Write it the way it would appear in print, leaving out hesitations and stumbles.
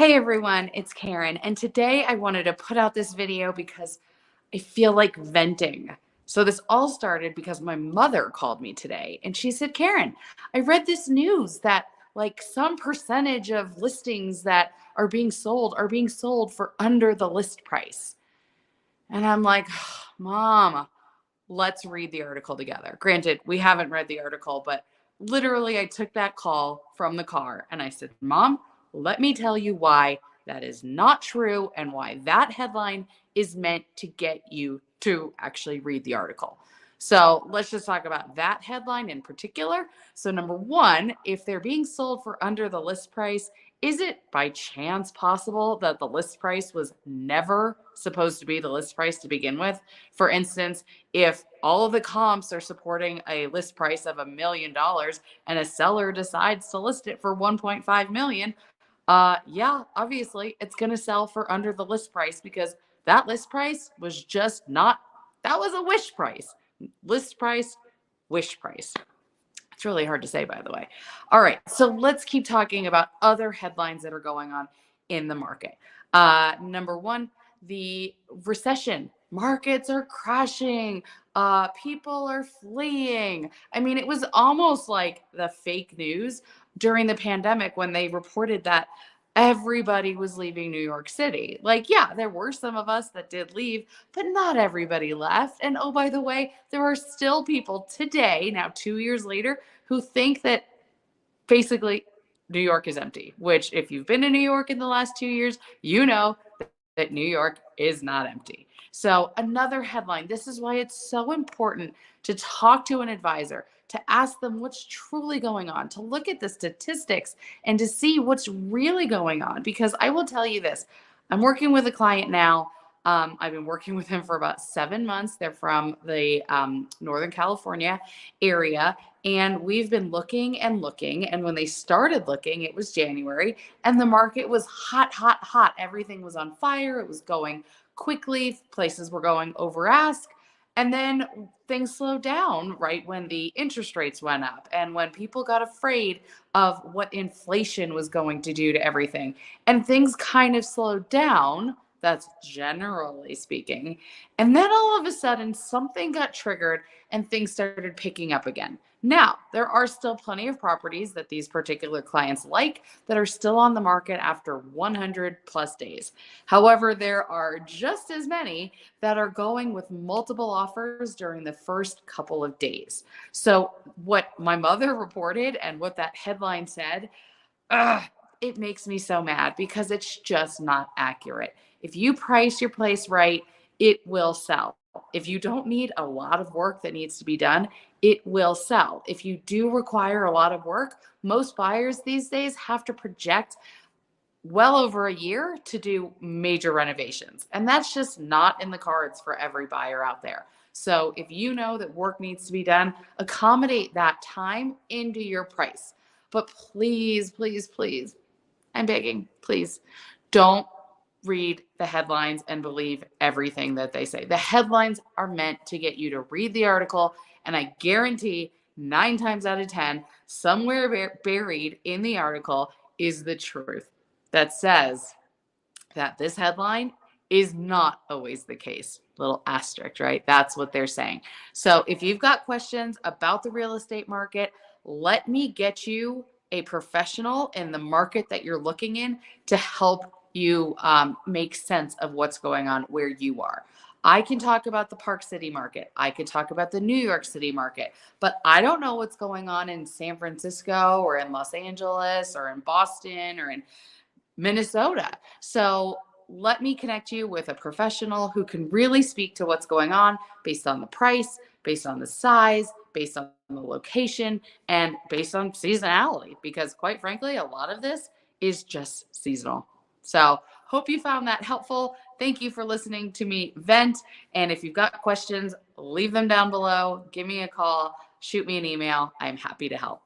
Hey everyone, it's Karen, and today I wanted to put out this video because I feel like venting. So this all started because my mother called me today and she said, Karen, I read this news that like some percentage of listings that are being sold for under the list price. And I'm like, Mom, let's read the article together. Granted, we haven't read the article, but literally I took that call from the car and I said, Mom, let me tell you why that is not true and why that headline is meant to get you to actually read the article. So let's just talk about that headline in particular. So, number one, if they're being sold for under the list price, is it by chance possible that the list price was never supposed to be the list price to begin with? For instance, if all of the comps are supporting a list price of $1 million and a seller decides to list it for 1.5 million, yeah, obviously it's going to sell for under the list price because that list price was just not, that was a wish price. List price, wish price. It's really hard to say, by the way. All right, so let's keep talking about other headlines that are going on in the market. Number one, the recession. Markets are crashing. People are fleeing. I mean, it was almost like the fake news during the pandemic when they reported that everybody was leaving New York City. Like, yeah, there were some of us that did leave, but not everybody left. And oh, by the way, there are still people today, now 2 years later, who think that basically New York is empty, which if you've been in New York in the last 2 years, you know that New York is not empty. So another headline, this is why it's so important to talk to an advisor, to ask them what's truly going on, to look at the statistics and to see what's really going on. Because I will tell you this, I'm working with a client now. I've been working with him for about 7 months. They're from the Northern California area. And we've been looking and looking. And when they started looking, it was January and the market was hot, hot, hot. Everything was on fire. It was going quickly. Places were going over ask. And then things slowed down right when the interest rates went up and when people got afraid of what inflation was going to do to everything. And things kind of slowed down. That's generally speaking. And then all of a sudden, something got triggered and things started picking up again. Now, there are still plenty of properties that these particular clients like that are still on the market after 100 plus days. However, there are just as many that are going with multiple offers during the first couple of days. So, what my mother reported and what that headline said, it makes me so mad because it's just not accurate. If you price your place right, it will sell. If you don't need a lot of work that needs to be done, it will sell. If you do require a lot of work, most buyers these days have to project well over a year to do major renovations. And that's just not in the cards for every buyer out there. So if you know that work needs to be done, accommodate that time into your price. But please, please, please, I'm begging, please don't read the headlines and believe everything that they say. The headlines are meant to get you to read the article, and I guarantee 9 times out of 10, somewhere buried in the article is the truth that says that this headline is not always the case. Little asterisk, right? That's what they're saying. So if you've got questions about the real estate market, let me get you a professional in the market that you're looking in to help you make sense of what's going on where you are. I can talk about the Park City market. I can talk about the New York City market, but I don't know what's going on in San Francisco or in Los Angeles or in Boston or in Minnesota. So let me connect you with a professional who can really speak to what's going on based on the price, based on the size, based on the location, and based on seasonality, because quite frankly, a lot of this is just seasonal. So hope you found that helpful. Thank you for listening to me vent. And if you've got questions, leave them down below. Give me a call, shoot me an email. I'm happy to help.